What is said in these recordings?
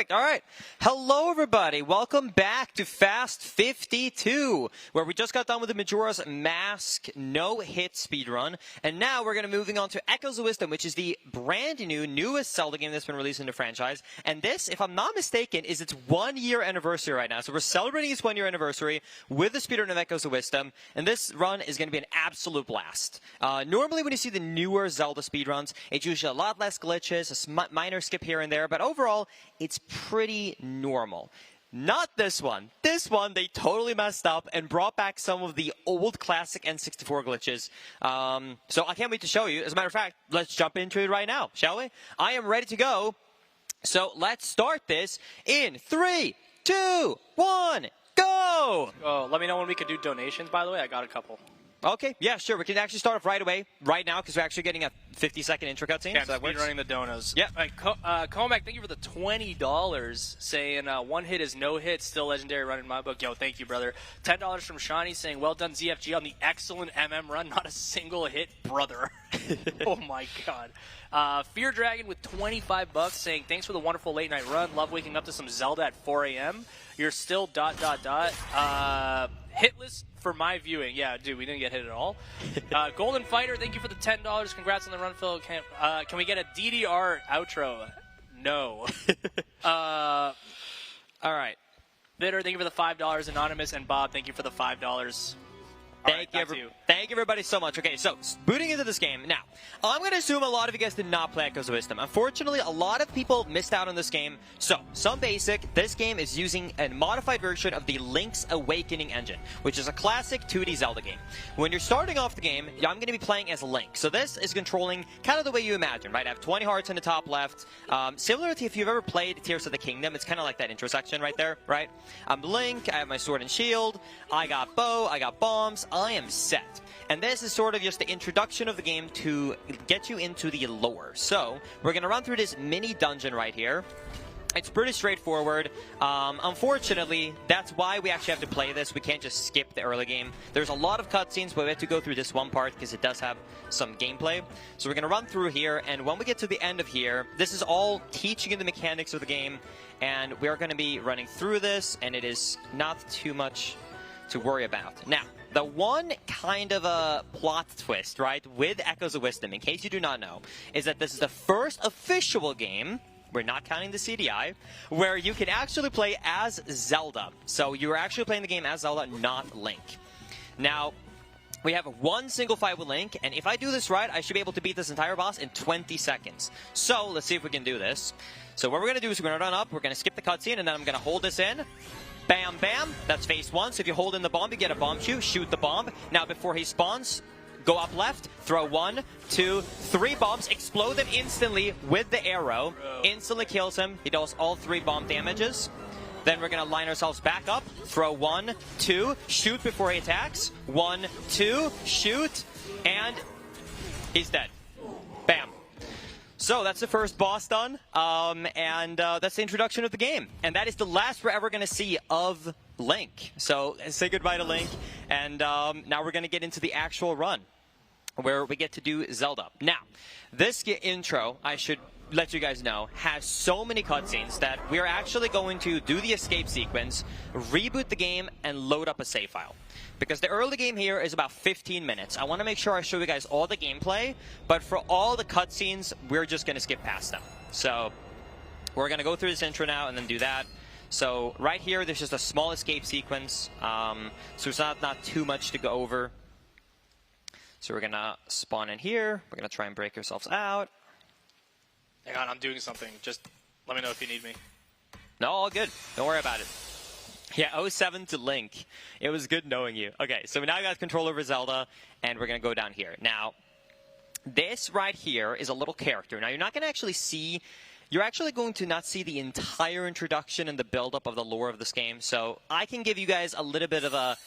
Perfect. All right. Hello, everybody. Welcome back to Fast 52, where we just got done with the Majora's Mask no-hit speedrun. And now we're going to be moving on to Echoes of Wisdom, which is the brand new, newest Zelda game that's been released in the franchise. And this, if I'm not mistaken, is its 1-year anniversary right now. So we're celebrating its 1-year anniversary with the speedrun of Echoes of Wisdom. And this run is going to be an absolute blast. Normally, when you see the newer Zelda speedruns, it's usually a lot less glitches, a minor skip here and there. But overall, it's pretty normal. Not this one. This one, they totally messed up and brought back some of the old classic N64 glitches. So I can't wait to show you. As a matter of fact, let's jump into it right now, shall we? I am ready to go. So let's start this in 3, 2, 1, go! Oh, let me know when we could do donations, by the way. I got a couple. Okay, yeah, sure. We can actually start off right away, right now, because we're actually getting a 50-second intro cutscene. Yeah, so that works. Running the donos. Yeah. All right, Comac, thank you for the $20, saying one hit is no hit, still legendary run in my book. Yo, thank you, brother. $10 from Shawnee, saying well done, ZFG, on the excellent MM run. Not a single hit, brother. Oh, my God. Fear Dragon with $25, saying thanks for the wonderful late night run. Love waking up to some Zelda at 4 a.m. You're still ... Hitless for my viewing. Yeah, dude, we didn't get hit at all. Golden Fighter, thank you for the $10. Congrats on the run, Phil. Can we get a DDR outro? No. All right. Bitter, thank you for the $5. Anonymous and Bob, thank you for the $5. Thank you, everybody, so much. Okay, so booting into this game. Now, I'm going to assume a lot of you guys did not play Echoes of Wisdom. Unfortunately, a lot of people missed out on this game. So, some basic, this game is using a modified version of the Link's Awakening engine, which is a classic 2D Zelda game. When you're starting off the game, I'm going to be playing as Link. So this is controlling kind of the way you imagine, right? I have 20 hearts in the top left. Similar to if you've ever played Tears of the Kingdom, it's kind of like that intersection right there, right? I'm Link, I have my sword and shield, I got bow, I got bombs, I am set. And this is sort of just the introduction of the game to get you into the lore. So, we're going to run through this mini dungeon right here. It's pretty straightforward. Unfortunately, that's why we actually have to play this. We can't just skip the early game. There's a lot of cutscenes, but we have to go through this one part because it does have some gameplay. So we're going to run through here, and when we get to the end of here, this is all teaching you the mechanics of the game, and we're going to be running through this, and it is not too much to worry about. Now, the one kind of a plot twist, right, with Echoes of Wisdom, in case you do not know, is that this is the first official game, we're not counting the CDI, where you can actually play as Zelda. So you're actually playing the game as Zelda, not Link. Now, we have one single fight with Link, and if I do this right, I should be able to beat this entire boss in 20 seconds. So, let's see if we can do this. So what we're going to do is we're going to run up, we're going to skip the cutscene, and then I'm going to hold this in. Bam, bam. That's phase 1. So if you hold in the bomb, you get a bomb shoot. Shoot the bomb. Now, before he spawns, go up left, throw 1, 2, 3 bombs, explode them instantly with the arrow. Instantly kills him. He does all 3 bomb damages. Then we're going to line ourselves back up. Throw 1, 2, shoot before he attacks. 1, 2, shoot, and he's dead. Bam. So that's the first boss done, and that's the introduction of the game. And that is the last we're ever going to see of Link. So say goodbye to Link, and now we're going to get into the actual run, where we get to do Zelda. Now, this intro, I should let you guys know, has so many cutscenes that we're actually going to do the escape sequence, reboot the game, and load up a save file. Because the early game here is about 15 minutes. I want to make sure I show you guys all the gameplay, but for all the cutscenes, we're just going to skip past them. So we're going to go through this intro now and then do that. So right here, there's just a small escape sequence. So it's not too much to go over. So we're going to spawn in here. We're going to try and break ourselves out. Hang on, I'm doing something. Just let me know if you need me. No, all good. Don't worry about it. Yeah, 07 to Link. It was good knowing you. Okay, so we now got control over Zelda, and we're going to go down here. Now, this right here is a little character. Now, you're not going to actually see... You're actually going to not see the entire introduction and the build-up of the lore of this game. So I can give you guys a little bit of a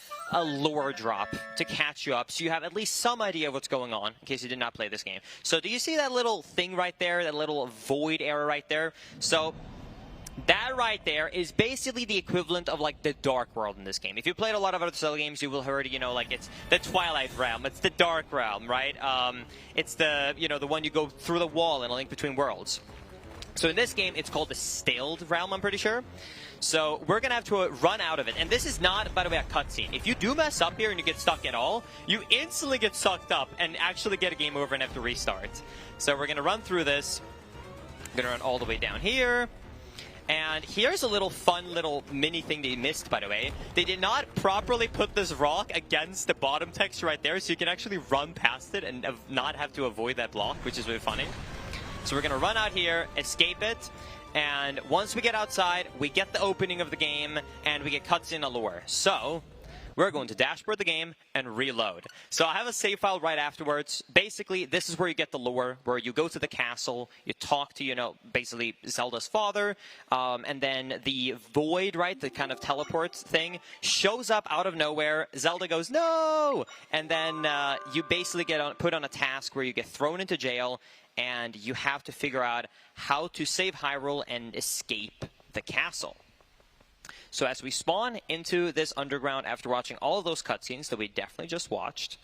lore drop to catch you up, so you have at least some idea of what's going on, in case you did not play this game. So do you see that little thing right there, that little void area right there? So that right there is basically the equivalent of like the Dark World in this game. If you played a lot of other Zelda games, you will heard, you know, like it's the Twilight Realm, it's the Dark Realm, right? It's the, you know, the one you go through the wall in A Link Between Worlds. So in this game, it's called the Staled Realm, I'm pretty sure. So we're going to have to run out of it. And this is not, by the way, a cutscene. If you do mess up here and you get stuck at all, you instantly get sucked up and actually get a game over and have to restart. So we're going to run through this. I'm going to run all the way down here. And here's a little fun little mini thing they missed, by the way. They did not properly put this rock against the bottom texture right there, so you can actually run past it and not have to avoid that block, which is really funny. So we're going to run out here, escape it, and once we get outside, we get the opening of the game, and we get cutscene allure. So we're going to dashboard the game and reload. So I have a save file right afterwards. Basically, this is where you get the lore, where you go to the castle, you talk to, you know, basically Zelda's father, and then the void, right, the kind of teleport thing, shows up out of nowhere. Zelda goes, no! And then you basically get put on a task where you get thrown into jail, and you have to figure out how to save Hyrule and escape the castle. So as we spawn into this underground after watching all of those cutscenes that we definitely just watched,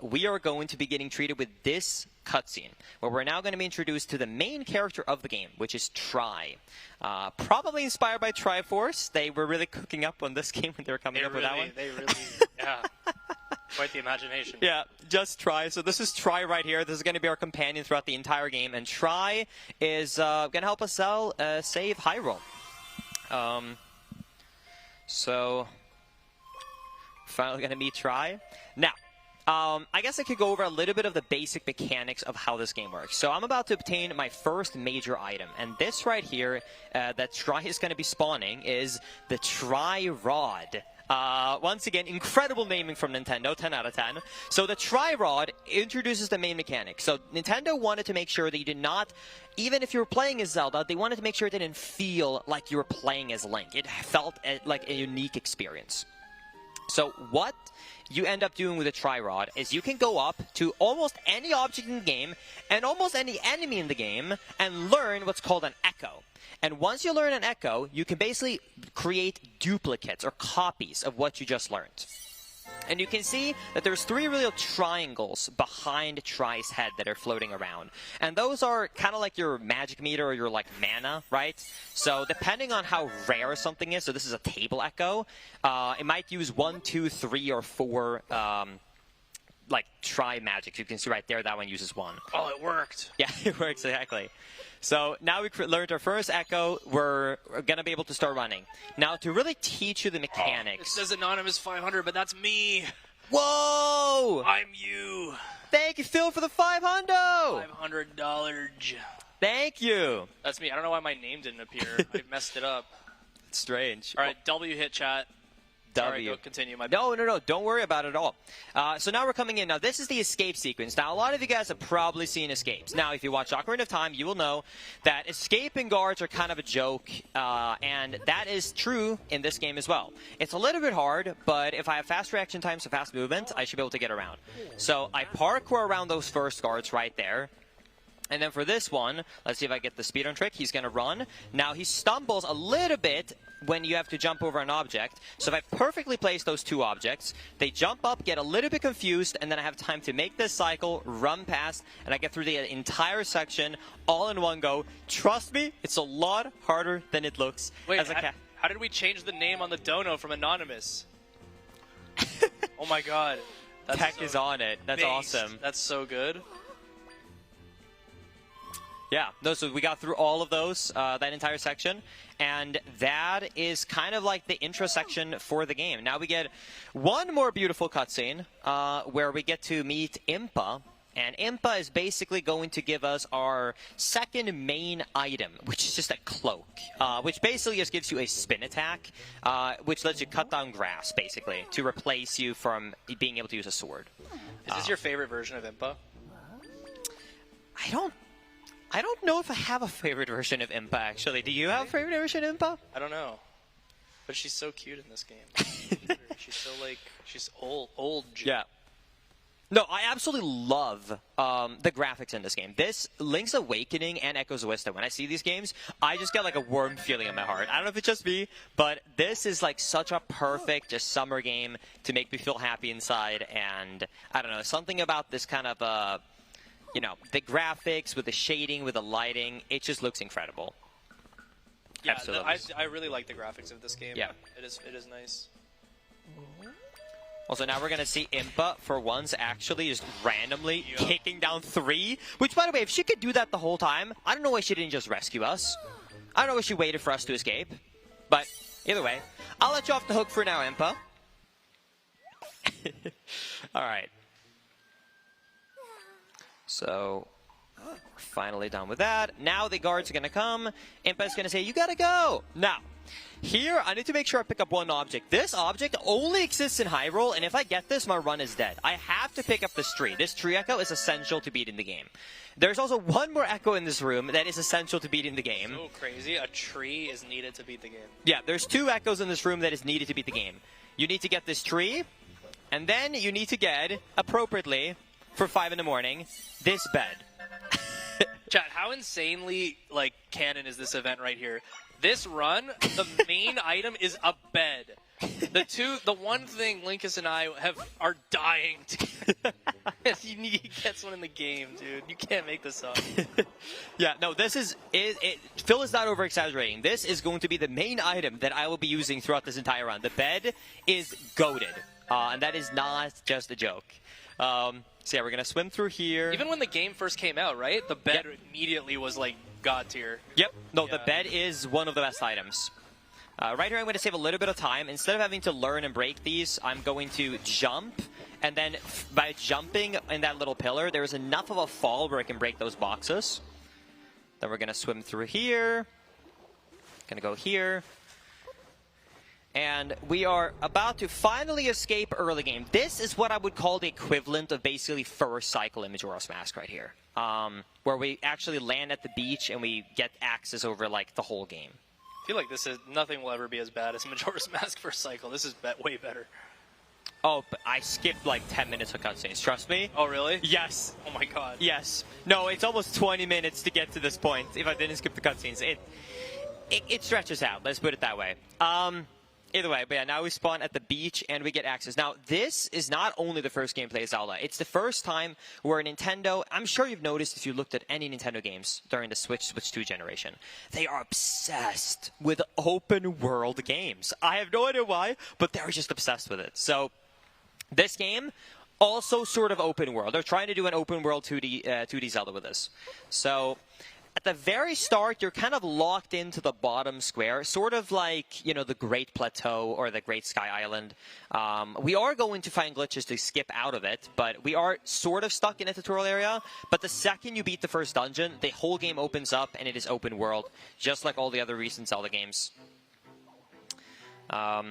we are going to be getting treated with this cutscene, where we're now going to be introduced to the main character of the game, which is Tri. Probably inspired by Triforce. They were really cooking up on this game when they were coming up with that one. They really, yeah. Quite the imagination. Yeah, just Tri. So this is Tri right here. This is going to be our companion throughout the entire game. And Tri is going to help us save Hyrule. So, finally going to meet Tri. Now, I guess I could go over a little bit of the basic mechanics of how this game works. So I'm about to obtain my first major item. And this right here that Tri is going to be spawning is the Tri Rod. Once again, incredible naming from Nintendo, 10 out of 10. So the Tri-Rod introduces the main mechanic. So Nintendo wanted to make sure that you did not, even if you were playing as Zelda, they wanted to make sure it didn't feel like you were playing as Link. It felt like a unique experience. So what you end up doing with a Tri-Rod is you can go up to almost any object in the game and almost any enemy in the game and learn what's called an echo. And once you learn an echo, you can basically create duplicates or copies of what you just learned. And you can see that there's 3 real triangles behind Tri's head that are floating around. And those are kind of like your magic meter or your like mana, right? So depending on how rare something is, so this is a table echo, it might use 1, 2, 3, or 4 like Tri magic. You can see right there that one uses 1. Oh, it worked. Yeah, it works exactly. So now we learned our first echo. We're going to be able to start running. Now, to really teach you the mechanics... It says Anonymous 500, but that's me. Whoa! I'm you. Thank you, Phil, for the $500. $500. Thank you. That's me. I don't know why my name didn't appear. I messed it up. It's strange. All right, W hit chat. Sorry, go continue. No. Don't worry about it at all. So now we're coming in. Now, this is the escape sequence. Now, a lot of you guys have probably seen escapes. Now, if you watch Ocarina of Time, you will know that escaping guards are kind of a joke, and that is true in this game as well. It's a little bit hard, but if I have fast reaction times and fast movement, I should be able to get around. So I parkour around those first guards right there. And then for this one, let's see if I get the speedrun trick. He's going to run. Now, he stumbles a little bit when you have to jump over an object. So if I perfectly place those 2 objects, they jump up, get a little bit confused, and then I have time to make this cycle, run past, and I get through the entire section all in one go. Trust me, it's a lot harder than it looks. Wait, how did we change the name on the dono from Anonymous? Oh my god. Tech is on it. That's awesome. That's so good. Yeah, so we got through all of those, that entire section, and that is kind of like the intro section for the game. Now we get one more beautiful cutscene where we get to meet Impa, and Impa is basically going to give us our second main item, which is just a cloak, which basically just gives you a spin attack, which lets you cut down grass, basically, to replace you from being able to use a sword. Is this your favorite version of Impa? I don't know if I have a favorite version of Impa, actually. Do you have a favorite version of Impa? I don't know. But she's so cute in this game. She's so, like, she's old. Yeah. No, I absolutely love the graphics in this game. This, Link's Awakening and Echoes of Wisdom, when I see these games, I just get, like, a warm feeling in my heart. I don't know if it's just me, but this is, like, such a perfect just summer game to make me feel happy inside. And, I don't know, something about this kind of... you know, the graphics with the shading, with the lighting, it just looks incredible. Yeah, Absolutely. I really like the graphics of this game. Yeah. It is nice. Also, now we're going to see Impa, for once, actually just randomly kicking down 3. Which, by the way, if she could do that the whole time, I don't know why she didn't just rescue us. I don't know why she waited for us to escape. But, either way, I'll let you off the hook for now, Impa. Alright. So, we're finally done with that. Now the guards are going to come. Impa's going to say, you gotta go! Now, here, I need to make sure I pick up one object. This object only exists in Hyrule, and if I get this, my run is dead. I have to pick up this tree. This tree echo is essential to beating the game. There's also one more echo in this room that is essential to beating the game. So crazy. A tree is needed to beat the game. Yeah, there's 2 echoes in this room that is needed to beat the game. You need to get this tree, and then you need to get, appropriately, for 5 in the morning, this bed. Chat, how insanely, like, canon is this event right here? This run, the main item is a bed. The one thing Linkus and I are dying to you need to get one in the game, dude. You can't make this up. Yeah, no, this is Phil is not over exaggerating. This is going to be the main item that I will be using throughout this entire run. The bed is goated, and that is not just a joke. So yeah, we're gonna swim through here. Even when the game first came out, right? The bed immediately was like god tier. Yep. No, the bed is one of the best items. Right here, I'm going to save a little bit of time. Instead of having to learn and break these, I'm going to jump. And then by jumping in that little pillar, there is enough of a fall where I can break those boxes. Then we're going to swim through here. Going to go here. And we are about to finally escape early game. This is what I would call the equivalent of basically first cycle in Majora's Mask right here. Where we actually land at the beach and we get access over like the whole game. I feel like nothing will ever be as bad as Majora's Mask first cycle. This is way better. Oh, but I skipped like 10 minutes of cutscenes, trust me. Oh, really? Yes. Oh my god. Yes. No, it's almost 20 minutes to get to this point if I didn't skip the cutscenes. It stretches out, let's put it that way. Either way, but yeah, now we spawn at the beach and we get access. Now, this is not only the first gameplay of Zelda. It's the first time where Nintendo, I'm sure you've noticed if you looked at any Nintendo games during the Switch 2 generation, they are obsessed with open world games. I have no idea why, but they're just obsessed with it. So, this game, also sort of open world. They're trying to do an open world 2D Zelda with this. So, at the very start, you're kind of locked into the bottom square, sort of like, you know, the Great Plateau or the Great Sky Island. We are going to find glitches to skip out of it, but we are sort of stuck in a tutorial area. But the second you beat the first dungeon, the whole game opens up and it is open world, just like all the other recent Zelda games. Yeah,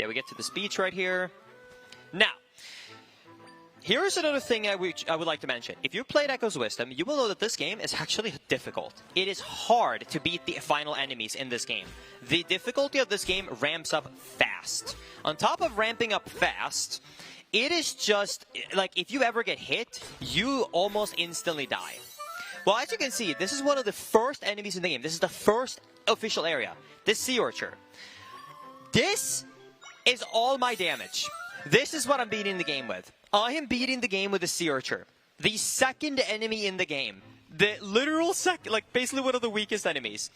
we get to this beach right here. Now, here's another thing I would like to mention. If you've played Echoes of Wisdom, you will know that this game is actually difficult. It is hard to beat the final enemies in this game. The difficulty of this game ramps up fast. On top of ramping up fast, it is just, like, if you ever get hit, you almost instantly die. Well, as you can see, this is one of the first enemies in the game. This is the first official area. This sea urchin. This is all my damage. This is what I'm beating the game with. I am beating the game with the sea urchin. The second enemy in the game. The literal second, like basically one of the weakest enemies.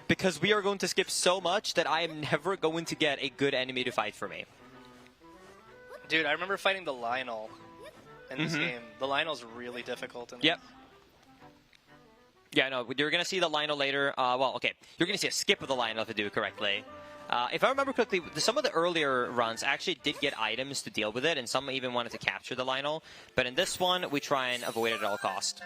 Because we are going to skip so much that I am never going to get a good enemy to fight for me. Dude, I remember fighting the Lionel in this game. The Lionel's really difficult. Yep. Yeah, no, you're going to see the Lionel later. Well, okay. You're going to see a skip of the Lionel if I do it correctly. If I remember correctly, some of the earlier runs actually did get items to deal with it, and some even wanted to capture the Lionel. But in this one, we try and avoid it at all cost.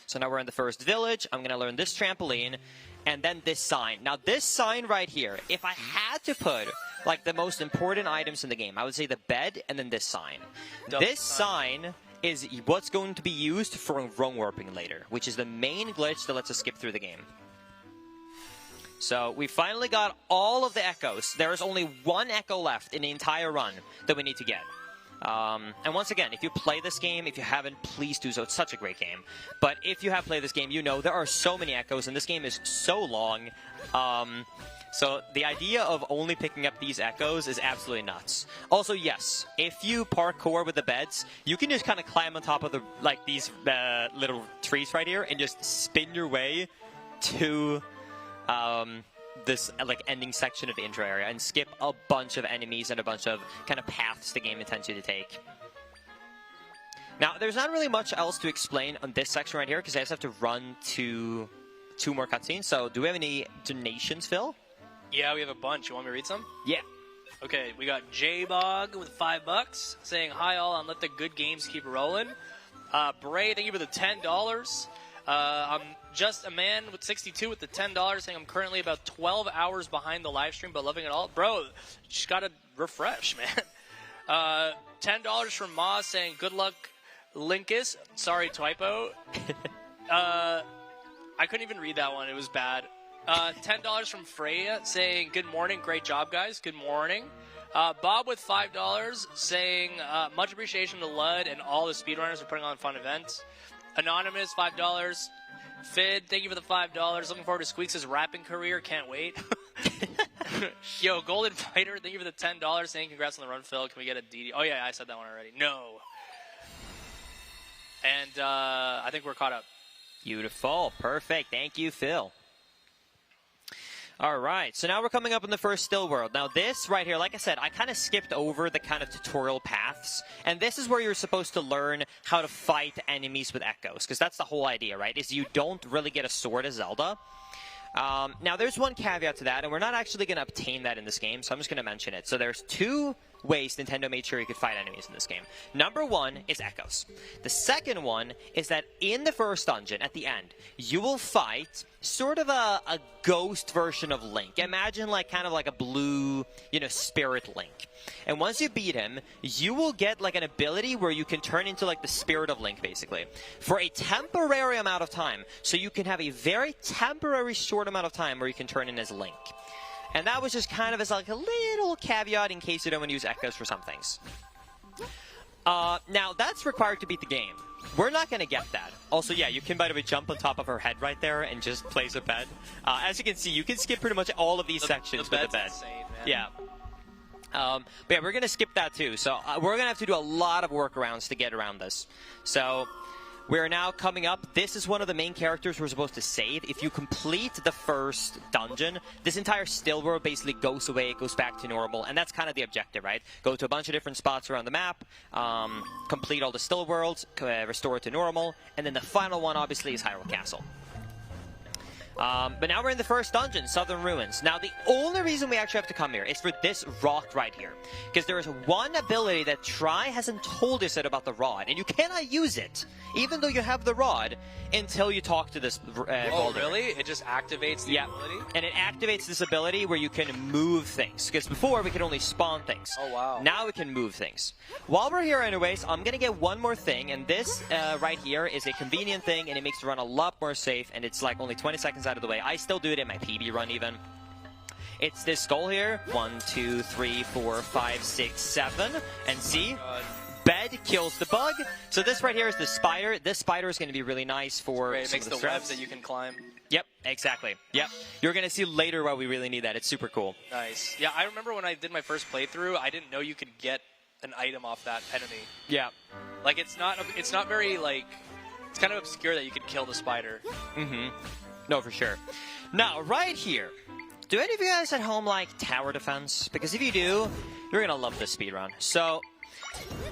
So now we're in the first village. I'm going to learn this trampoline, and then this sign. Now, this sign right here, if I had to put like the most important items in the game, I would say the bed and then this sign. This sign is what's going to be used for rung warping later, which is the main glitch that lets us skip through the game. So we finally got all of the echoes. There is only one echo left in the entire run that we need to get. And once again, if you play this game, if you haven't, please do so. It's such a great game. But if you have played this game, you know there are so many echoes, and this game is so long. So the idea of only picking up these echoes is absolutely nuts. Also, yes, if you parkour with the beds, you can just kind of climb on top of the these little trees right here and just spin your way to this ending section of the intro area and skip a bunch of enemies and a bunch of kind of paths the game intends you to take. Now, there's not really much else to explain on this section right here because I just have to run to 2 more cutscenes. So, do we have any donations, Phil? Yeah, we have a bunch. You want me to read some? Yeah. Okay, we got J-Bog with $5 saying, hi all, and let the good games keep rolling. Bray, thank you for the $10. I'm just a man with 62 with the $10 saying I'm currently about 12 hours behind the live stream, but loving it all. Bro, you just gotta refresh, man. $10 from Ma saying, good luck, Linkus. Sorry, typo. I couldn't even read that one. It was bad. $10 from Freya saying, good morning, great job, guys. Good morning. Bob with $5 saying, much appreciation to Lud and all the speedrunners for putting on fun events. Anonymous, $5. Fid, thank you for the $5. Looking forward to Squeaks' rapping career. Can't wait. Yo, Golden Fighter, thank you for the $10 saying, congrats on the run, Phil. Can we get a DD? Oh, yeah, I said that one already. No. And I think we're caught up. Beautiful. Perfect. Thank you, Phil. All right, so now we're coming up in the first still world. Now this right here, like I said, I kind of skipped over the kind of tutorial paths, and this is where you're supposed to learn how to fight enemies with echoes, because that's the whole idea, right, is you don't really get a sword as Zelda. Now there's one caveat to that, and we're not actually going to obtain that in this game, so I'm just going to mention it. So there's 2 ways Nintendo made sure you could fight enemies in this game. Number 1 is echoes. The second one is that in the first dungeon, at the end, you will fight sort of a ghost version of Link. Imagine kind of like a blue, spirit Link. And once you beat him, you will get an ability where you can turn into the spirit of Link, basically, for a temporary amount of time. So you can have a very temporary short amount of time where you can turn in as Link. And that was just kind of as a little caveat in case you don't want to use echoes for some things. Now, that's required to beat the game. We're not going to get that. Also, yeah, you can, by the way, jump on top of her head right there and just place a bed. As you can see, you can skip pretty much all of these sections with the bed. Insane, man. Yeah. But yeah, we're going to skip that too. So we're going to have to do a lot of workarounds to get around this. So we're now coming up. This is one of the main characters we're supposed to save. If you complete the first dungeon, this entire still world basically goes away, it goes back to normal, and that's kind of the objective, right? Go to a bunch of different spots around the map, complete all the still worlds, restore it to normal, and then the final one, obviously, is Hyrule Castle. But now we're in the first dungeon, Southern Ruins. Now, the only reason we actually have to come here is for this rock right here. Because there is one ability that Tri hasn't told us yet about the rod, and you cannot use it, even though you have the rod, until you talk to this Oh, really? It just activates the ability? And it activates this ability where you can move things. Because before, we could only spawn things. Oh, wow. Now we can move things. While we're here anyways, I'm going to get one more thing, and this right here is a convenient thing, and it makes the run a lot more safe, and it's only 20 seconds out of the way. I still do it in my PB run even. It's this skull here. 1, 2, 3, 4, 5, 6, 7. And see? Bed kills the bug. So this right here is the spider. This spider is going to be really nice for it makes the webs that you can climb. Yep, exactly. Yep. You're going to see later why we really need that. It's super cool. Nice. Yeah, I remember when I did my first playthrough, I didn't know you could get an item off that enemy. Yeah. It's not very it's kind of obscure that you could kill the spider. Mm-hmm. No, for sure. Now, right here, do any of you guys at home like tower defense? Because if you do, you're going to love this speedrun. So,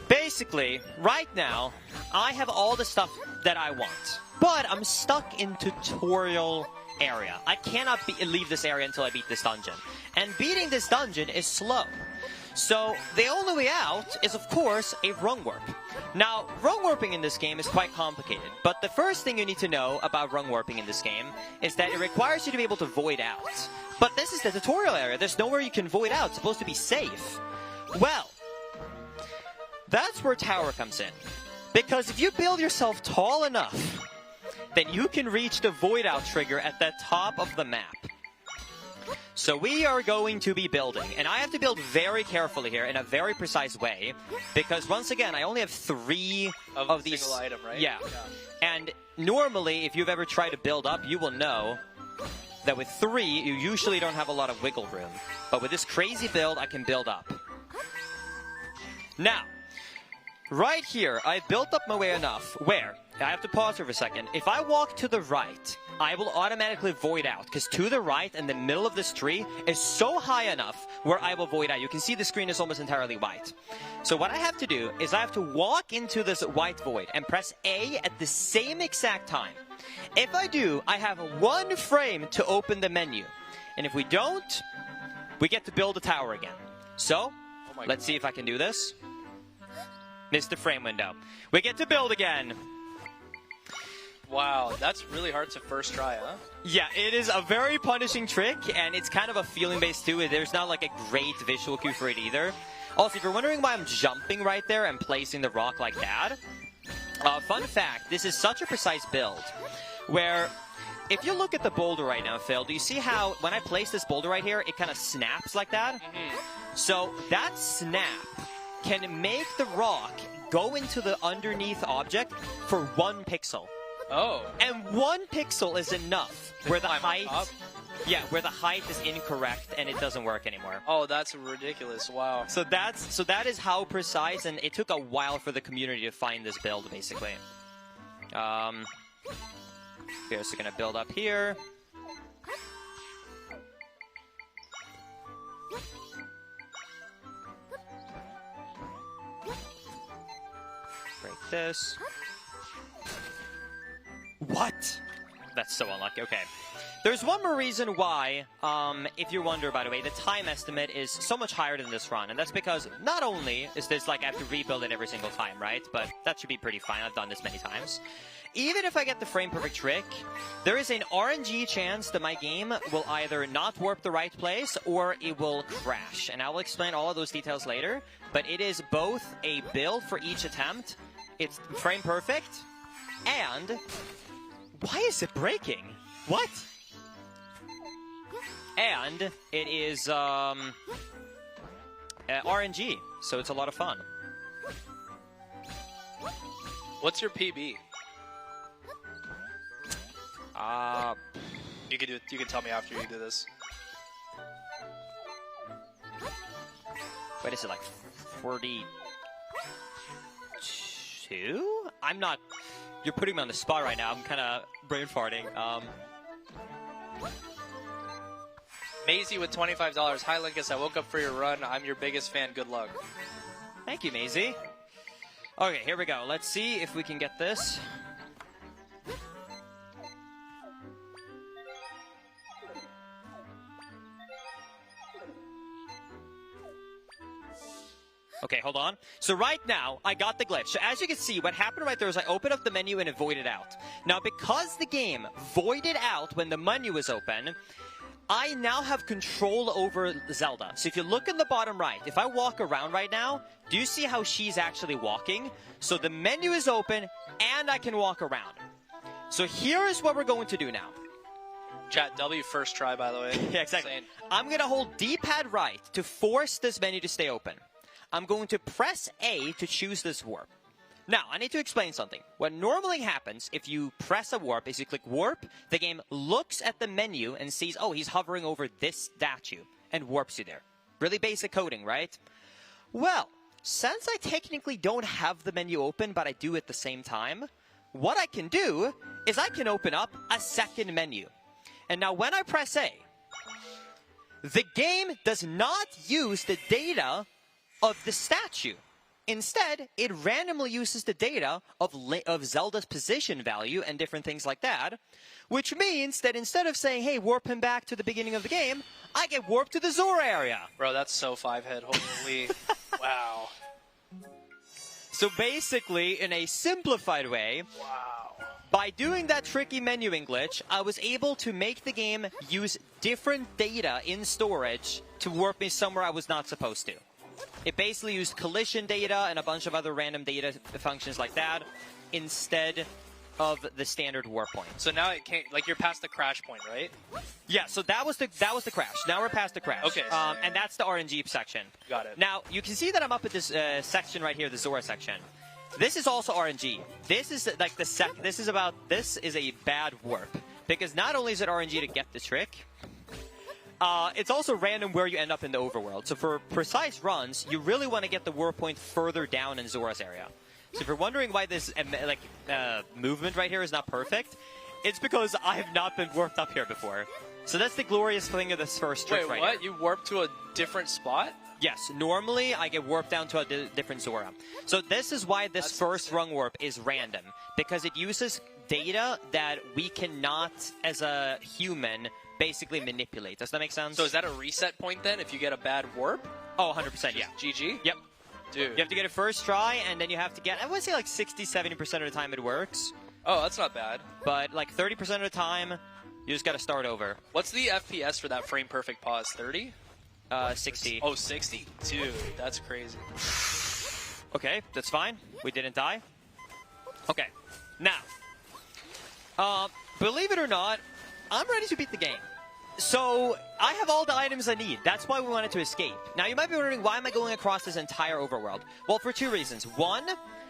basically, right now, I have all the stuff that I want. But I'm stuck in tutorial area. I cannot leave this area until I beat this dungeon. And beating this dungeon is slow. So, the only way out is, of course, a rung warp. Now, rung warping in this game is quite complicated, but the first thing you need to know about rung warping in this game is that it requires you to be able to void out. But this is the tutorial area. There's nowhere you can void out. It's supposed to be safe. Well, that's where tower comes in. Because if you build yourself tall enough, then you can reach the void out trigger at the top of the map. So we are going to be building, and I have to build very carefully here in a very precise way, because once again, I only have 3 of these. Single item, right? Yeah. And normally, if you've ever tried to build up, you will know that with 3, you usually don't have a lot of wiggle room. But with this crazy build, I can build up. Now, right here, I've built up my way enough where, I have to pause for a second, if I walk to the right, I will automatically void out, because to the right in the middle of this tree is so high enough where I will void out. You can see the screen is almost entirely white. So what I have to do is I have to walk into this white void and press A at the same exact time. If I do, I have 1 frame to open the menu. And if we don't, we get to build a tower again. So, let's see if I can do this. Missed the frame window. We get to build again. Wow, that's really hard to first try, huh? Yeah, it is a very punishing trick, and it's kind of a feeling-based too. There's not like a great visual cue for it either. Also, if you're wondering why I'm jumping right there and placing the rock like that, fun fact, this is such a precise build, where if you look at the boulder right now, Phil, do you see how when I place this boulder right here, it kind of snaps like that? So that snap can make the rock go into the underneath object for 1 pixel. Oh. And 1 pixel is enough where the height, where the height is incorrect and it doesn't work anymore. Oh, that's ridiculous. Wow. So that is how precise, and it took a while for the community to find this build, basically. We're also gonna build up here. Break this. What? That's so unlucky. Okay. There's one more reason why, if you wonder, by the way, the time estimate is so much higher than this run. And that's because not only is this like I have to rebuild it every single time, right? But that should be pretty fine. I've done this many times. Even if I get the frame perfect trick, there is an RNG chance that my game will either not warp the right place or it will crash. And I will explain all of those details later. But it is both a build for each attempt. It's frame perfect. And why is it breaking? What? And it is RNG, so it's a lot of fun. What's your PB? You can tell me after you do this. What is it, like 42? I'm not... You're putting me on the spot right now. I'm kind of brain farting. Maisie with $25. Hi, Linkus. I woke up for your run. I'm your biggest fan. Good luck. Thank you, Maisie. Okay, here we go. Let's see if we can get this. Okay, hold on. So right now, I got the glitch. So as you can see, what happened right there is I opened up the menu and it voided out. Now, because the game voided out when the menu was open, I now have control over Zelda. So if you look in the bottom right, if I walk around right now, do you see how she's actually walking? So the menu is open and I can walk around. So here is what we're going to do now. Chat, W first try, by the way. Yeah, exactly. I'm going to hold D-pad right to force this menu to stay open. I'm going to press A to choose this warp. Now, I need to explain something. What normally happens if you press a warp is you click warp, the game looks at the menu and sees, oh, he's hovering over this statue, and warps you there. Really basic coding, right? Well, since I technically don't have the menu open, but I do at the same time, what I can do is I can open up a second menu. And now when I press A, the game does not use the data of the statue. Instead, it randomly uses the data of Zelda's position value and different things like that, which means that instead of saying, hey, warp him back to the beginning of the game, I get warped to the Zora area. Bro, that's so 5-head. Holy. Wow. So basically, in a simplified way, by doing that tricky menuing glitch, I was able to make the game use different data in storage to warp me somewhere I was not supposed to. It basically used collision data and a bunch of other random data functions like that instead of the standard warp point. So now it can't, like, you're past the crash point, right? Yeah, so that was the crash. Now we're past the crash. Okay. And that's the RNG section. Got it. Now, you can see that I'm up at this section right here, the Zora section. This is also RNG. This is like this is a bad warp. because not only is it RNG to get the trick, it's also random where you end up in the overworld. So for precise runs, you really want to get the warp point further down in Zora's area. So if you're wondering why this movement right here is not perfect, it's because I have not been warped up here before. So that's the glorious thing of this first trick right here. Wait, what? You warped to a different spot? Yes, normally I get warped down to a different Zora. So this is why this first rung warp is random, because it uses data that we cannot, as a human, basically manipulate. Does that make sense? So is that a reset point then if you get a bad warp? Oh, 100%, yeah. GG? Yep. Dude. You have to get it first try, and then you have to get, I would say like 60-70% of the time it works. Oh, that's not bad. But like 30% of the time, you just got to start over. What's the FPS for that frame perfect pause? 30? 60. Oh, 60. Dude, that's crazy. Okay, that's fine. We didn't die. Okay, now, believe it or not, I'm ready to beat the game. So, I have all the items I need. That's why we wanted to escape. Now, you might be wondering, why am I going across this entire overworld? Well, for two reasons. One,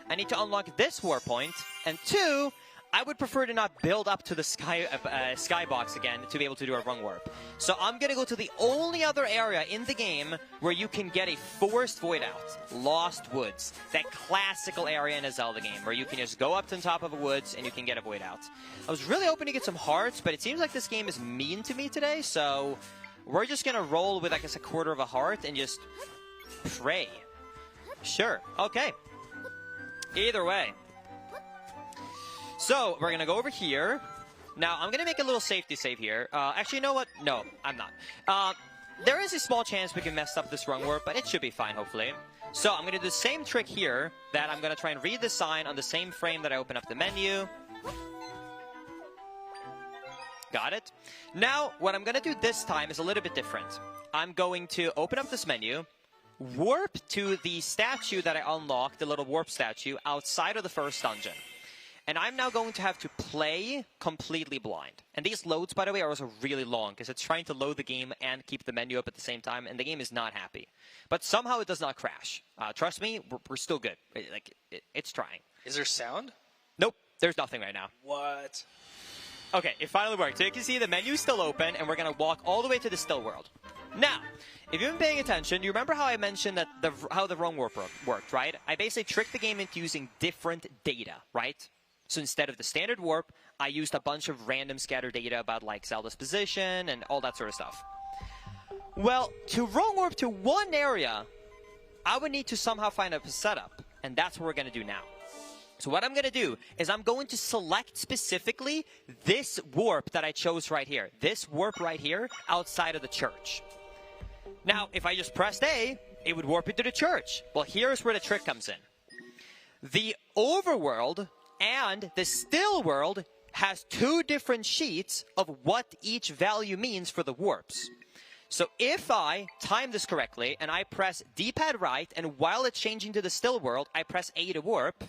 I need to unlock this warp point. And two, I would prefer to not build up to the skybox again to be able to do a rung warp. So I'm going to go to the only other area in the game where you can get a forced void out. Lost Woods. That classical area in a Zelda game where you can just go up to the top of a woods and you can get a void out. I was really hoping to get some hearts, but it seems like this game is mean to me today, so we're just going to roll with, I guess, a quarter of a heart and just pray. Sure. Okay. Either way. So, we're going to go over here. Now, I'm going to make a little safety save here. Actually, you know what? No, I'm not. There is a small chance we can mess up this rung warp, but it should be fine, hopefully. So, I'm going to do the same trick here, that I'm going to try and read the sign on the same frame that I open up the menu. Got it. Now, what I'm going to do this time is a little bit different. I'm going to open up this menu, warp to the statue that I unlocked, the little warp statue, outside of the first dungeon. And I'm now going to have to play completely blind. And these loads, by the way, are also really long, because it's trying to load the game and keep the menu up at the same time, and the game is not happy. But somehow it does not crash. Trust me, we're still good. It's trying. Is there sound? Nope, there's nothing right now. What? Okay, it finally worked. So you can see the menu's still open, and we're going to walk all the way to the still world. Now, if you've been paying attention, you remember how I mentioned that how the rung warp worked, right? I basically tricked the game into using different data, right? So instead of the standard warp, I used a bunch of random scattered data about like Zelda's position and all that sort of stuff. Well, to rung warp to one area, I would need to somehow find a setup, and that's what we're going to do now. So what I'm going to do is I'm going to select specifically this warp that I chose right here. This warp right here outside of the church. Now, if I just pressed A, it would warp into the church. Well, here's where the trick comes in. The overworld and the still world has two different sheets of what each value means for the warps. So if I time this correctly and I press D-pad right, and while it's changing to the still world, I press A to warp,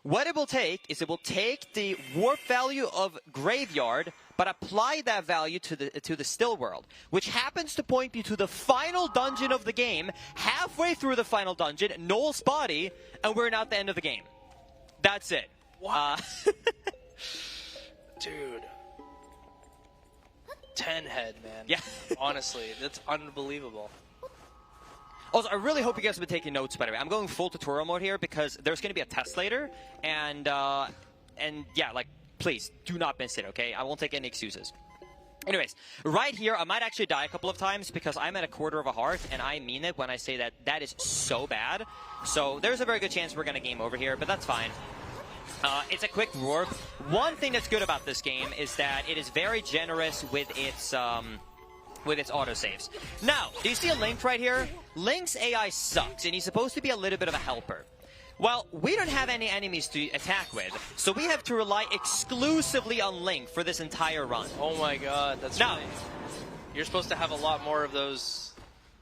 what it will take is it will take the warp value of Graveyard, but apply that value to the still world, which happens to point you to the final dungeon of the game, halfway through the final dungeon, Noel's body, and we're now at the end of the game. That's it. What? Dude. 10 head, man. Yeah. Honestly, that's unbelievable. Also, I really hope you guys have been taking notes, by the way. I'm going full tutorial mode here because there's going to be a test later. And yeah, like, please, do not miss it, okay? I won't take any excuses. Anyways, right here, I might actually die a couple of times because I'm at a quarter of a heart, and I mean it when I say that that is so bad. So there's a very good chance we're going to game over here, but that's fine. It's a quick warp. One thing that's good about this game is that it is very generous with its autosaves. Now, do you see a Link right here? Link's AI sucks, and he's supposed to be a little bit of a helper. Well, we don't have any enemies to attack with, so we have to rely exclusively on Link for this entire run. Oh my god, that's right. You're supposed to have a lot more of those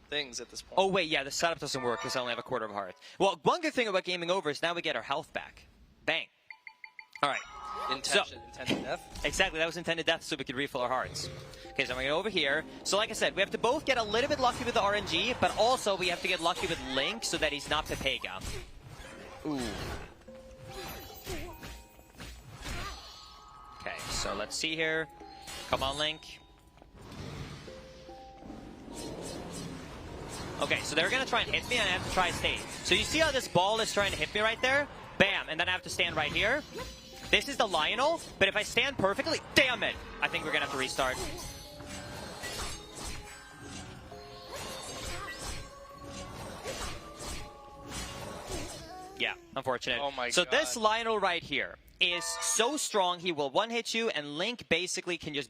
things at this point. Oh wait, yeah, the setup doesn't work because I only have a quarter of a heart. Well, one good thing about gaming over is now we get our health back. Bang. Alright. Intended death? Exactly, that was intended death so we could refill our hearts. Okay, so I'm going to go over here. So like I said, we have to both get a little bit lucky with the RNG, but also we have to get lucky with Link so that he's not Pepega. Ooh. Okay, so So let's see here. Come on, Link. Okay, so they're gonna try and hit me, and I have to try and stay. So you see how this ball is trying to hit me right there? Bam, and then I have to stand right here. This is the Lionel, but if I stand perfectly, damn it! I think we're gonna have to restart. Yeah, unfortunate. Oh my so God. this Lionel right here is so strong, he will one-hit you, and Link basically can just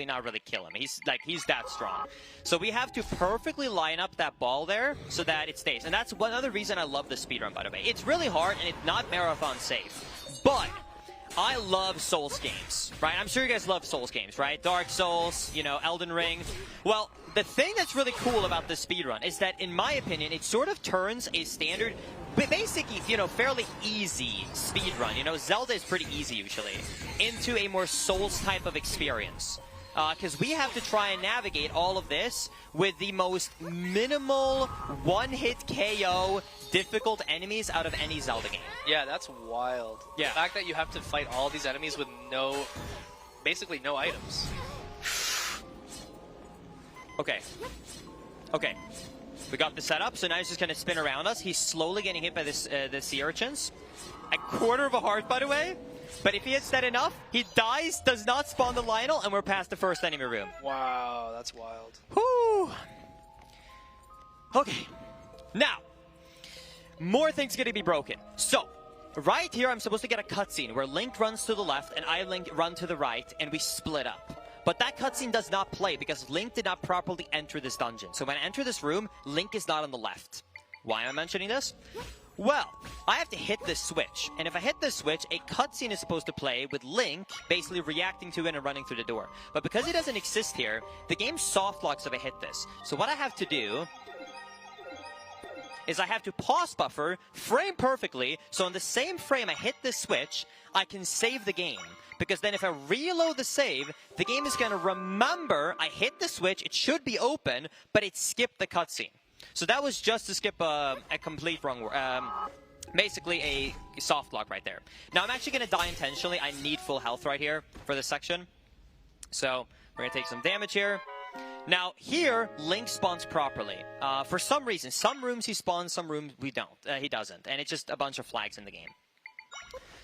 not really kill him. He's that strong. So we have to perfectly line up that ball there so that it stays. And that's one other reason I love the speedrun, by the way. It's really hard and it's not marathon safe. But I love Souls games, right? I'm sure you guys love Souls games, right? Dark Souls, you know, Elden Ring. Well, the thing that's really cool about the speedrun is that, in my opinion, it sort of turns a standard, basically, you know, fairly easy speedrun. You know, Zelda is pretty easy usually, into a more Souls type of experience. Because we have to try and navigate all of this with the most minimal one-hit KO difficult enemies out of any Zelda game. Yeah, that's wild. Yeah. The fact that you have to fight all these enemies with basically no items. Okay. Okay. We got the setup, so now he's just going to spin around us. He's slowly getting hit by the sea urchins. A quarter of a heart, by the way. But if he hits that enough, he dies, does not spawn the Lionel, and we're past the first enemy room. Wow, that's wild. Whew. Okay. Now, more things going to be broken. So, right here, I'm supposed to get a cutscene where Link runs to the left and I run to the right, and we split up. But that cutscene does not play because Link did not properly enter this dungeon. So when I enter this room, Link is not on the left. Why am I mentioning this? Well, I have to hit this switch. And if I hit this switch, a cutscene is supposed to play with Link basically reacting to it and running through the door. But because it doesn't exist here, the game soft locks if I hit this. So what I have to do is I have to pause buffer, frame perfectly, so in the same frame I hit this switch, I can save the game. Because then if I reload the save, the game is going to remember I hit the switch, it should be open, but it skipped the cutscene. So that was just to skip a complete wrong basically a soft lock right there. Now I'm actually going to die intentionally. I need full health right here for this section. So we're going to take some damage here. Now here, Link spawns properly. For some reason, some rooms he spawns, some rooms we don't. He doesn't. And it's just a bunch of flags in the game.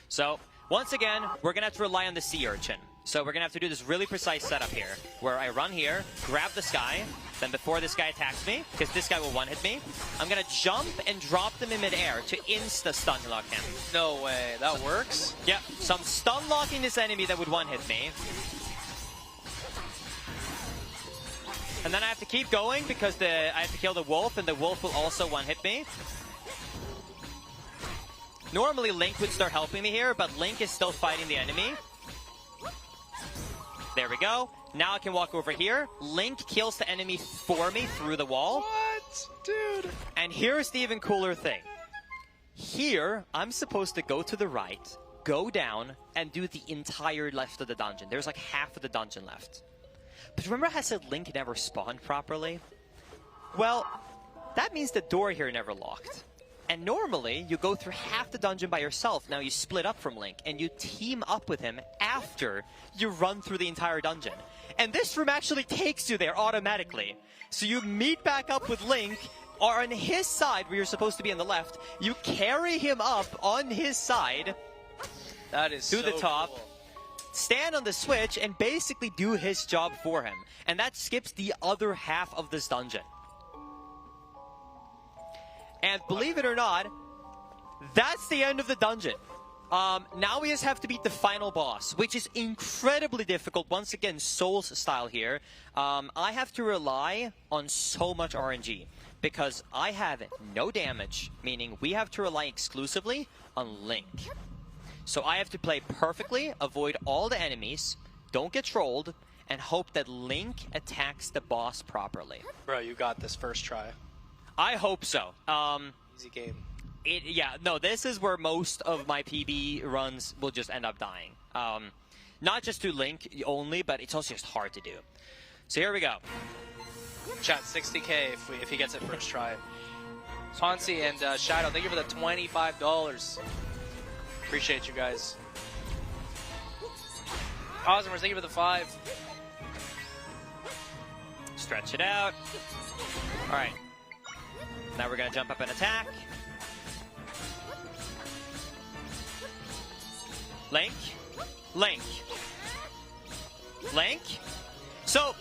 So once again, we're going to have to rely on the sea urchin. So we're going to have to do this really precise setup here, where I run here, grab this guy, then before this guy attacks me, because this guy will one-hit me, I'm going to jump and drop them in midair to insta-stun lock him. No way, that works? Yeah, so I'm stun-locking this enemy that would one-hit me. And then I have to keep going because I have to kill the wolf, and the wolf will also one-hit me. Normally Link would start helping me here, but Link is still fighting the enemy. There we go. Now I can walk over here. Link kills the enemy for me through the wall. What? Dude. And here's the even cooler thing. Here, I'm supposed to go to the right, go down, and do the entire left of the dungeon. There's like half of the dungeon left. But remember how I said Link never spawned properly? Well, that means the door here never locked. And normally, you go through half the dungeon by yourself. Now you split up from Link, and you team up with him after you run through the entire dungeon. And this room actually takes you there automatically. So you meet back up with Link, or on his side, where you're supposed to be on the left. You carry him up on his side that is to so the top. Cool. Stand on the switch, and basically do his job for him. And that skips the other half of this dungeon. And believe it or not, that's the end of the dungeon. Now we just have to beat the final boss, which is incredibly difficult. Once again, Souls style here. I have to rely on so much RNG because I have no damage, meaning we have to rely exclusively on Link. So I have to play perfectly, avoid all the enemies, don't get trolled, and hope that Link attacks the boss properly. Bro, you got this first try. I hope so. Easy game. Yeah, no, this is where most of my PB runs will just end up dying. Not just to Link only, but it's also just hard to do. So here we go. Chat, 60K if he gets it first try. Ponzi and Shadow, thank you for the $25. Appreciate you guys. Cosmers, thank you for the 5. Stretch it out. All right. Now we're going to jump up and attack. Link. Link. Link. So,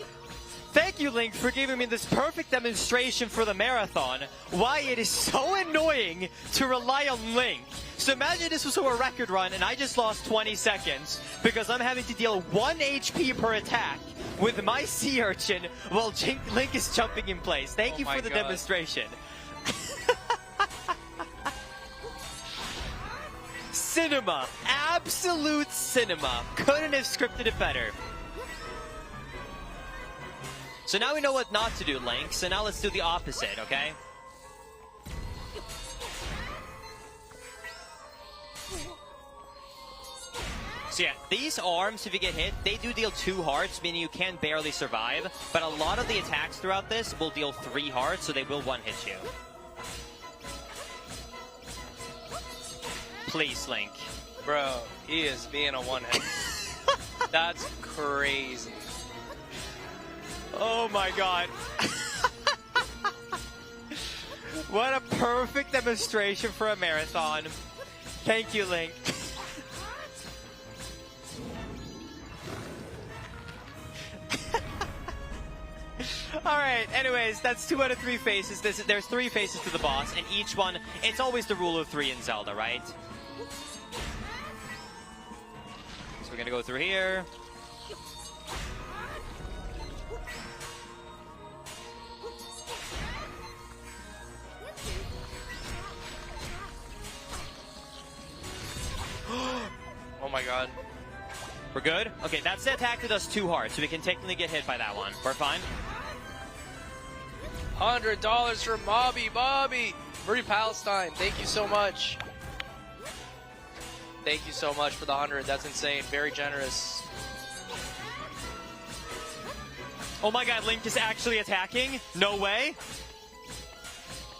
thank you, Link, for giving me this perfect demonstration for the marathon, why it is so annoying to rely on Link. So imagine this was a record run and I just lost 20 seconds because I'm having to deal 1 HP per attack with my sea urchin while Link is jumping in place. Thank you for the demonstration. Cinema. Absolute cinema. Couldn't have scripted it better. So now we know what not to do, Link. So now let's do the opposite, okay? So yeah, these arms, if you get hit, they do deal 2 hearts, meaning you can barely survive. But a lot of the attacks throughout this will deal 3 hearts, so they will one-hit you. Please, Link. Bro, he is being a one-hit. That's crazy. Oh my god. What a perfect demonstration for a marathon. Thank you, Link. Alright, anyways, that's 2 out of 3 faces. There's 3 faces to the boss, and each one, it's always the rule of 3 in Zelda, right? So we're gonna go through here. Oh my god. We're good? Okay, that's the attack that does 2 hearts, so we can technically get hit by that one. We're fine. $100 for Bobby. Marie Palestine, thank you so much. Thank you so much for the 100. That's insane. Very generous. Oh my god, Link is actually attacking? No way.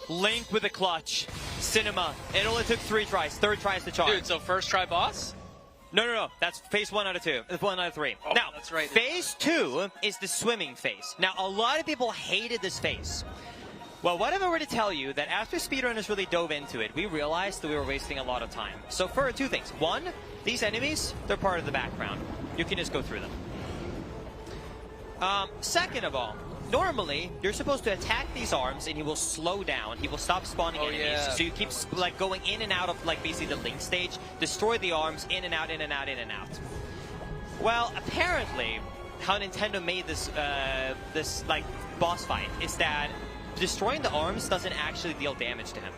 Link with a clutch. Cinema. It only took 3 tries. 3rd tries to charge. Dude, so first try boss? No. That's phase 1 out of 2. 1 out of 3. Oh, now, that's right. phase 2 is the swimming phase. Now, a lot of people hated this phase. Well, what if I were to tell you that after speedrunners really dove into it, we realized that we were wasting a lot of time. So for 2 things. 1, these enemies, they're part of the background. You can just go through them. Second of all, normally, you're supposed to attack these arms and he will slow down. He will stop spawning enemies. Yeah. So you keep like going in and out of like basically the Link stage, destroy the arms, in and out, in and out, in and out. Well, apparently, how Nintendo made this this like boss fight is that destroying the arms doesn't actually deal damage to him.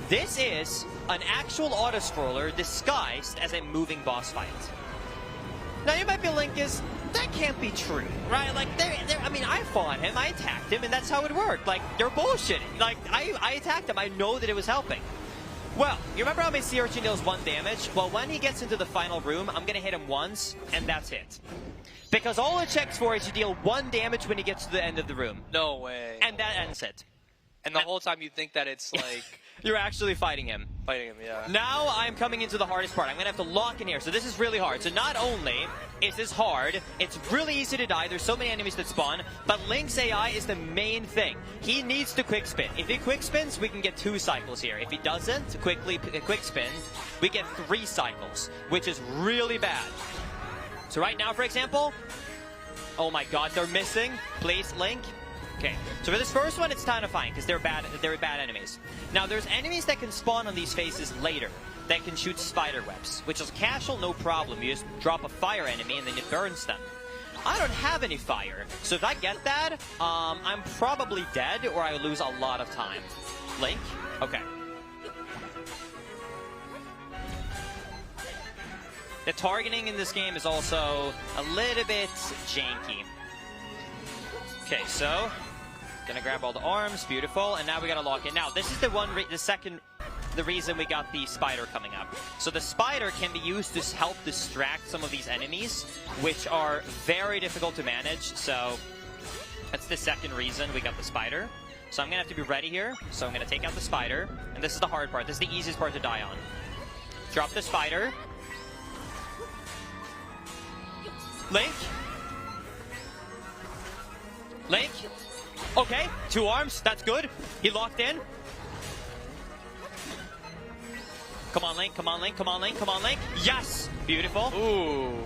This is an actual auto-scroller disguised as a moving boss fight. Now you might be Linkus, that can't be true, right? Like, I mean, I fought him, I attacked him, and that's how it worked. Like, you're bullshitting. Like, I attacked him, I know that it was helping. Well, you remember how my Sea Urchin deals 1 damage? Well, when he gets into the final room, I'm gonna hit him once, and that's it. Because all it checks for is you deal 1 damage when he gets to the end of the room. No way. And that ends it. And the whole time you think that it's like... You're actually fighting him. Fighting him, yeah. Now I'm coming into the hardest part. I'm going to have to lock in here. So this is really hard. So not only is this hard, it's really easy to die. There's so many enemies that spawn. But Link's AI is the main thing. He needs to quick spin. If he quick spins, we can get 2 cycles here. If he doesn't quick spin, we get 3 cycles, which is really bad. So right now, for example, oh my god, they're missing. Please, Link. Okay, so for this first one, it's kind of fine, because they're bad enemies. Now, there's enemies that can spawn on these phases later, that can shoot spider webs, which is casual, no problem. You just drop a fire enemy, and then it burns them. I don't have any fire, so if I get that, I'm probably dead, or I lose a lot of time. Link? Okay. The targeting in this game is also a little bit janky. Okay, so gonna grab all the arms, beautiful, and now we gotta lock in. Now, this is the reason we got the spider coming up. So the spider can be used to help distract some of these enemies, which are very difficult to manage. So that's the second reason we got the spider. So I'm gonna have to be ready here. So I'm gonna take out the spider, and this is the hard part. This is the easiest part to die on. Drop the spider. Link. Link. Okay, 2 arms. That's good. He locked in. Come on, Link. Come on, Link. Come on, Link. Come on, Link. Yes. Beautiful. Ooh.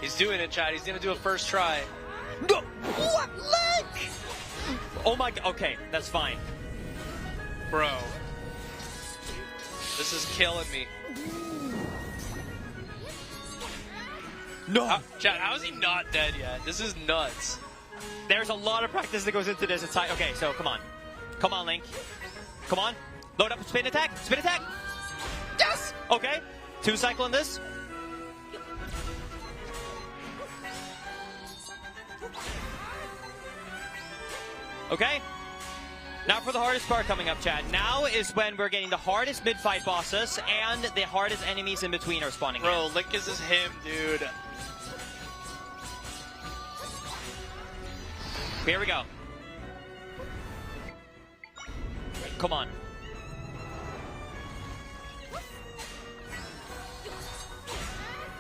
He's doing it, Chad. He's going to do a first try. No. What? Link? Oh my god. Okay, that's fine. Bro. This is killing me. No. Chad, how is he not dead yet? This is nuts. There's a lot of practice that goes into this. It's okay, so come on. Come on, Link. Come on. Load up a spin attack. Spin attack. Yes! Okay. 2 cycle in this. Okay. Now for the hardest part coming up, Chad. Now is when we're getting the hardest mid-fight bosses and the hardest enemies in between are spawning in. Bro, Linkus is him, dude. Here we go. Come on.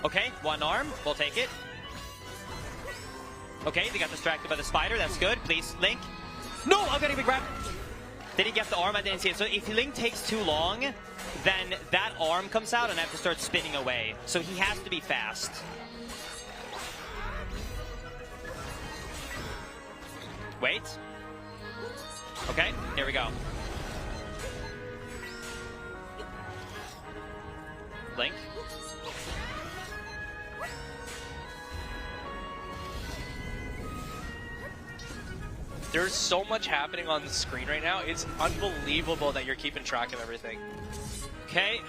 Okay, 1 arm. We'll take it. Okay, they got distracted by the spider. That's good. Please, Link. No, I'm gonna be grabbed. Did he get the arm? I didn't see it. So if Link takes too long, then that arm comes out and I have to start spinning away. So he has to be fast. Wait. Okay, here we go. Link. There's so much happening on the screen right now. It's unbelievable that you're keeping track of everything. Okay.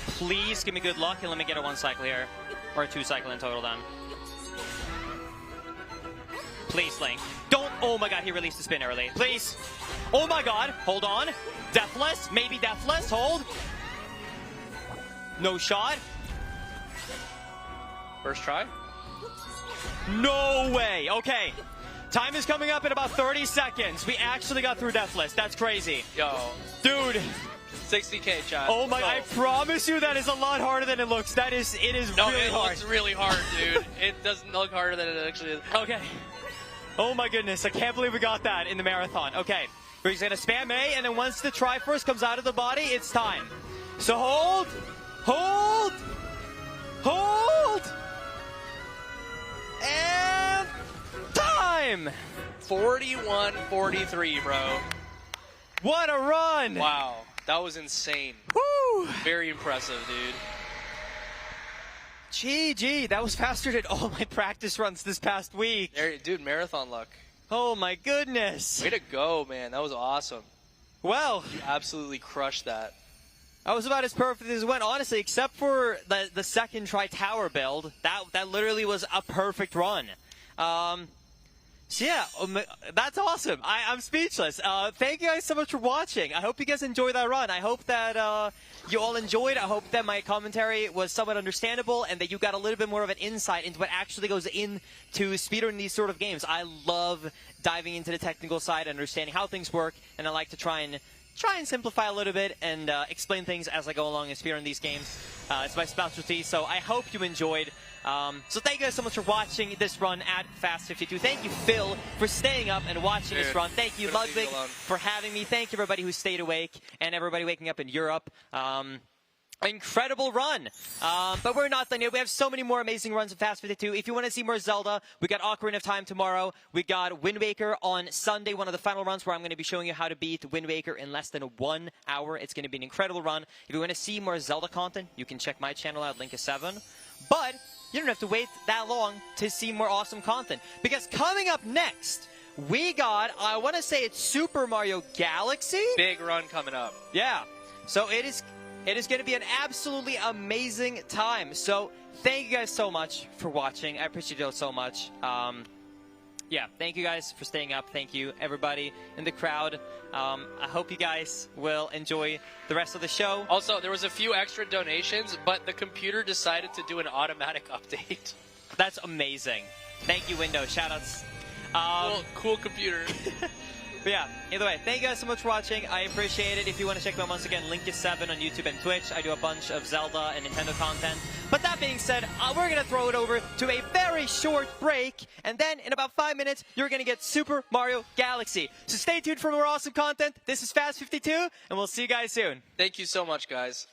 Please give me good luck and let me get a 1 cycle here. Or a 2 cycle in total then. Please, Link. Don't. Oh my god, he released the spin early. Please. Oh my god. Hold on. Deathless. Maybe deathless. Hold. No shot. First try? No way. Okay. Time is coming up in about 30 seconds. We actually got through deathless. That's crazy. Yo. Dude. 60K, Chad. Oh my, I promise you that is a lot harder than it looks. It is really hard. Looks really hard, dude. It doesn't look harder than it actually is. Okay. Oh my goodness, I can't believe we got that in the marathon. Okay, we're just gonna spam A, and then once the Triforce comes out of the body, it's time. So hold, hold, hold, and time! 41-43, bro. What a run! Wow, that was insane. Woo! Very impressive, dude. GG, that was faster than all my practice runs this past week. Dude, marathon luck. Oh my goodness. Way to go, man. That was awesome. Well, you absolutely crushed that. I was about as perfect as it went, honestly, except for the second try tower build. That literally was a perfect run. So yeah, that's awesome. I'm speechless. Thank you guys so much for watching. I hope you guys enjoyed that run. I hope that you all enjoyed. I hope that my commentary was somewhat understandable and that you got a little bit more of an insight into what actually goes into speedrunning these sort of games. I love diving into the technical side, understanding how things work, and I like to try and simplify a little bit and explain things as I go along and speedrun these games. It's my specialty, so I hope you enjoyed. So thank you guys so much for watching this run at Fast52. Thank you, Phil, for staying up and watching this run. Thank you, Ludwig, for having me. Thank you, everybody who stayed awake and everybody waking up in Europe. Incredible run. But we're not done yet. We have so many more amazing runs of Fast52. If you want to see more Zelda, we got Ocarina of Time tomorrow. We got Wind Waker on Sunday, one of the final runs where I'm going to be showing you how to beat Wind Waker in less than 1 hour. It's going to be an incredible run. If you want to see more Zelda content, you can check my channel out, Linkus7. But you don't have to wait that long to see more awesome content. Because coming up next, we got, I want to say it's Super Mario Galaxy? Big run coming up. Yeah. So it is going to be an absolutely amazing time. So thank you guys so much for watching. I appreciate it so much. Yeah, thank you guys for staying up. Thank you, everybody in the crowd. I hope you guys will enjoy the rest of the show. Also, there was a few extra donations, but the computer decided to do an automatic update. That's amazing. Thank you, Windows. Shoutouts. Cool computer. But yeah, either way, thank you guys so much for watching. I appreciate it. If you want to check me out once again, Linkus7 on YouTube and Twitch. I do a bunch of Zelda and Nintendo content. But that being said, we're going to throw it over to a very short break. And then in about 5 minutes, you're going to get Super Mario Galaxy. So stay tuned for more awesome content. This is Fast52, and we'll see you guys soon. Thank you so much, guys.